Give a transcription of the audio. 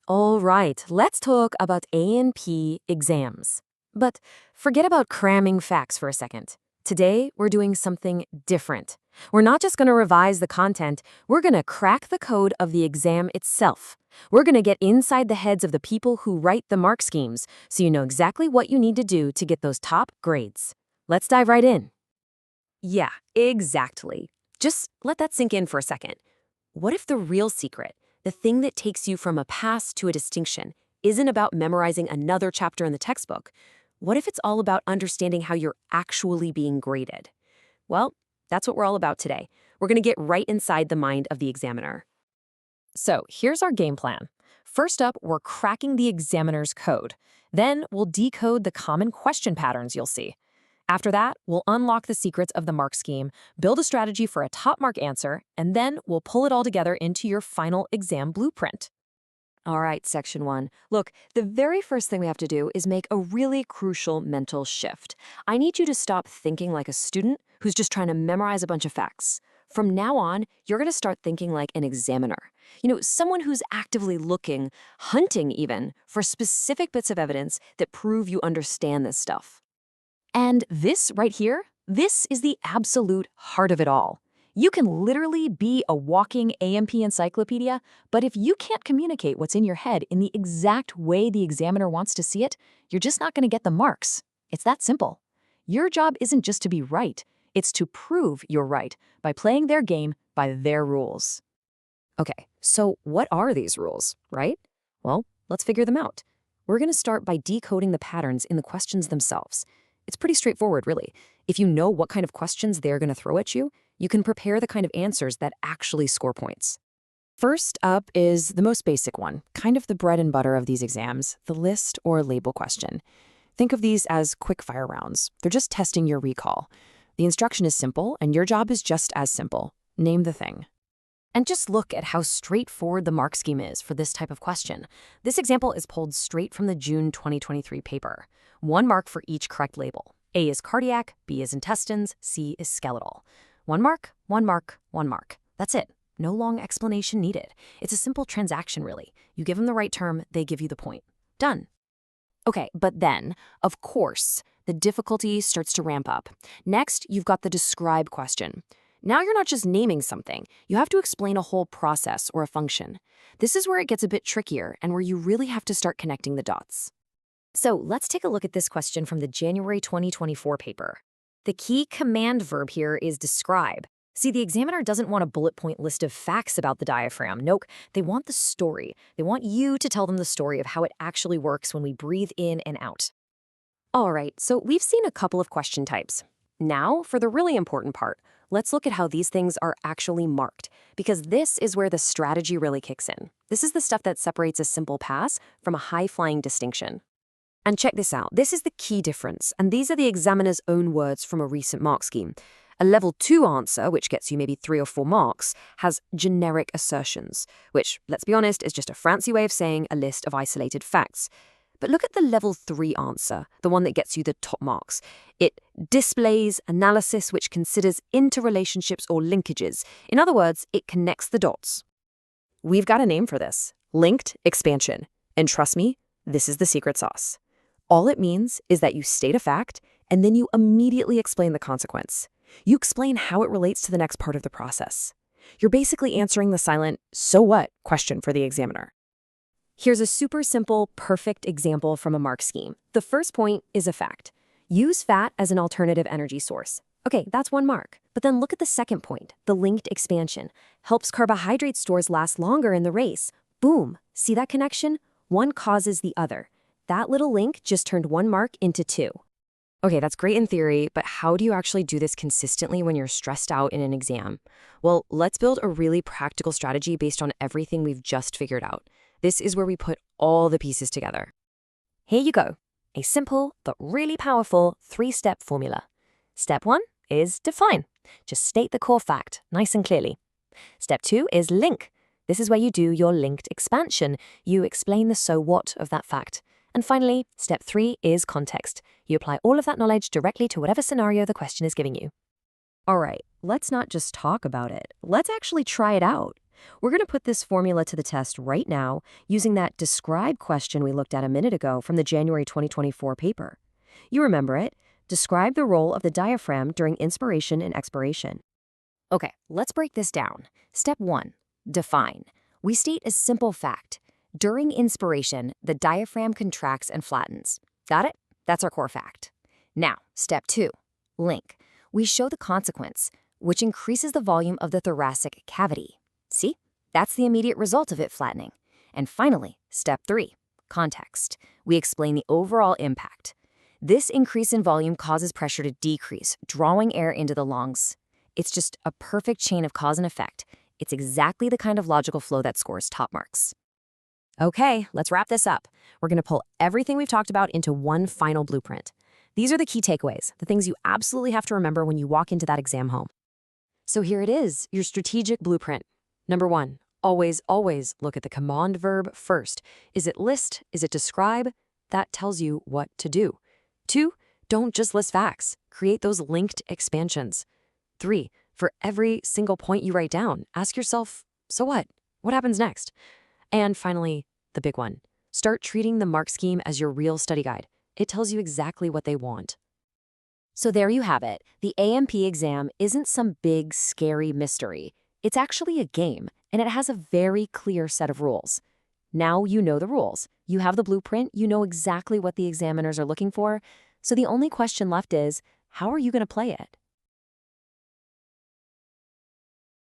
All right, let's talk about A&P exams. But forget about cramming facts for a second. Today, we're doing something different. We're not just going to revise the content, we're going to crack the code of the exam itself. We're going to get inside the heads of the people who write the mark schemes so you know exactly what you need to do to get those top grades. Let's dive right in. Yeah, exactly. Just let that sink in for a second. What if the real secret, the thing that takes you from a pass to a distinction, isn't about memorizing another chapter in the textbook? What if it's all about understanding how you're actually being graded? Well, that's what we're all about today. We're going to get right inside the mind of the examiner. So here's our game plan. First up, we're cracking the examiner's code. Then we'll decode the common question patterns you'll see. After that, we'll unlock the secrets of the mark scheme, build a strategy for a top mark answer, and then we'll pull it all together into your final exam blueprint. All right, section 1. Look, the very first thing we have to do is make a really crucial mental shift. I need you to stop thinking like a student who's just trying to memorize a bunch of facts. From now on, you're going to start thinking like an examiner. Someone who's actively looking, hunting even, for specific bits of evidence that prove you understand this stuff. And this right here, this is the absolute heart of it all. You can literally be a walking A&P encyclopedia, but if you can't communicate what's in your head in the exact way the examiner wants to see it, you're just not going to get the marks. It's that simple. Your job isn't just to be right, it's to prove you're right by playing their game by their rules. Okay, so what are these rules, right? Well, let's figure them out. We're going to start by decoding the patterns in the questions themselves. It's pretty straightforward, really. If you know what kind of questions they're going to throw at you, you can prepare the kind of answers that actually score points. First up is the most basic one, kind of the bread and butter of these exams, the list or label question. Think of these as quick-fire rounds. They're just testing your recall. The instruction is simple, and your job is just as simple. Name the thing. And just look at how straightforward the mark scheme is for this type of question. This example is pulled straight from the June 2023 paper. 1 mark for each correct label. A is cardiac, B is intestines, C is skeletal. 1 mark, 1 mark, 1 mark. That's it. No long explanation needed. It's a simple transaction, really. You give them the right term, they give you the point. Done. Okay, but then, of course, the difficulty starts to ramp up. Next, you've got the describe question. Now you're not just naming something, you have to explain a whole process or a function. This is where it gets a bit trickier and where you really have to start connecting the dots. So let's take a look at this question from the January 2024 paper. The key command verb here is describe. See, the examiner doesn't want a bullet point list of facts about the diaphragm. Nope, they want the story. They want you to tell them the story of how it actually works when we breathe in and out. All right, so we've seen a couple of question types. Now, for the really important part, let's look at how these things are actually marked, because this is where the strategy really kicks in. This is the stuff that separates a simple pass from a high-flying distinction. And check this out. This is the key difference, and these are the examiner's own words from a recent mark scheme. A level 2 answer, which gets you maybe 3 or 4 marks, has generic assertions, which, let's be honest, is just a fancy way of saying a list of isolated facts. But look at the level 3 answer, the one that gets you the top marks. It displays analysis which considers interrelationships or linkages. In other words, it connects the dots. We've got a name for this: linked expansion. And trust me, this is the secret sauce. All it means is that you state a fact, and then you immediately explain the consequence. You explain how it relates to the next part of the process. You're basically answering the silent, so what question for the examiner. Here's a super simple, perfect example from a mark scheme. The first point is a fact. Use fat as an alternative energy source. Okay, that's 1 mark. But then look at the second point, the linked expansion. Helps carbohydrate stores last longer in the race. Boom, see that connection? One causes the other. That little link just turned 1 mark into 2. Okay, that's great in theory, but how do you actually do this consistently when you're stressed out in an exam? Well, let's build a really practical strategy based on everything we've just figured out. This is where we put all the pieces together. Here you go, a simple but really powerful 3-step formula. Step 1 is define. Just state the core fact nice and clearly. Step 2 is link. This is where you do your linked expansion. You explain the so what of that fact. And finally, step 3 is context. You apply all of that knowledge directly to whatever scenario the question is giving you. All right, let's not just talk about it. Let's actually try it out. We're going to put this formula to the test right now using that describe question we looked at a minute ago from the January 2024 paper. You remember it. Describe the role of the diaphragm during inspiration and expiration. Okay, let's break this down. Step 1. Define. We state a simple fact. During inspiration, the diaphragm contracts and flattens. Got it? That's our core fact. Now, step 2. Link. We show the consequence, which increases the volume of the thoracic cavity. See? That's the immediate result of it flattening. And finally, step 3. Context. We explain the overall impact. This increase in volume causes pressure to decrease, drawing air into the lungs. It's just a perfect chain of cause and effect. It's exactly the kind of logical flow that scores top marks. Okay, let's wrap this up. We're going to pull everything we've talked about into one final blueprint. These are the key takeaways, the things you absolutely have to remember when you walk into that exam home. So here it is, your strategic blueprint. Number 1, always look at the command verb first. Is it list? Is it describe? That tells you what to do. 2, don't just list facts. Create those linked expansions. 3, for every single point you write down, ask yourself, so what? What happens next? And finally, the big one. Start treating the mark scheme as your real study guide. It tells you exactly what they want. So there you have it. The A&P exam isn't some big, scary mystery. It's actually a game, and it has a very clear set of rules. Now you know the rules. You have the blueprint. You know exactly what the examiners are looking for. So the only question left is, how are you going to play it?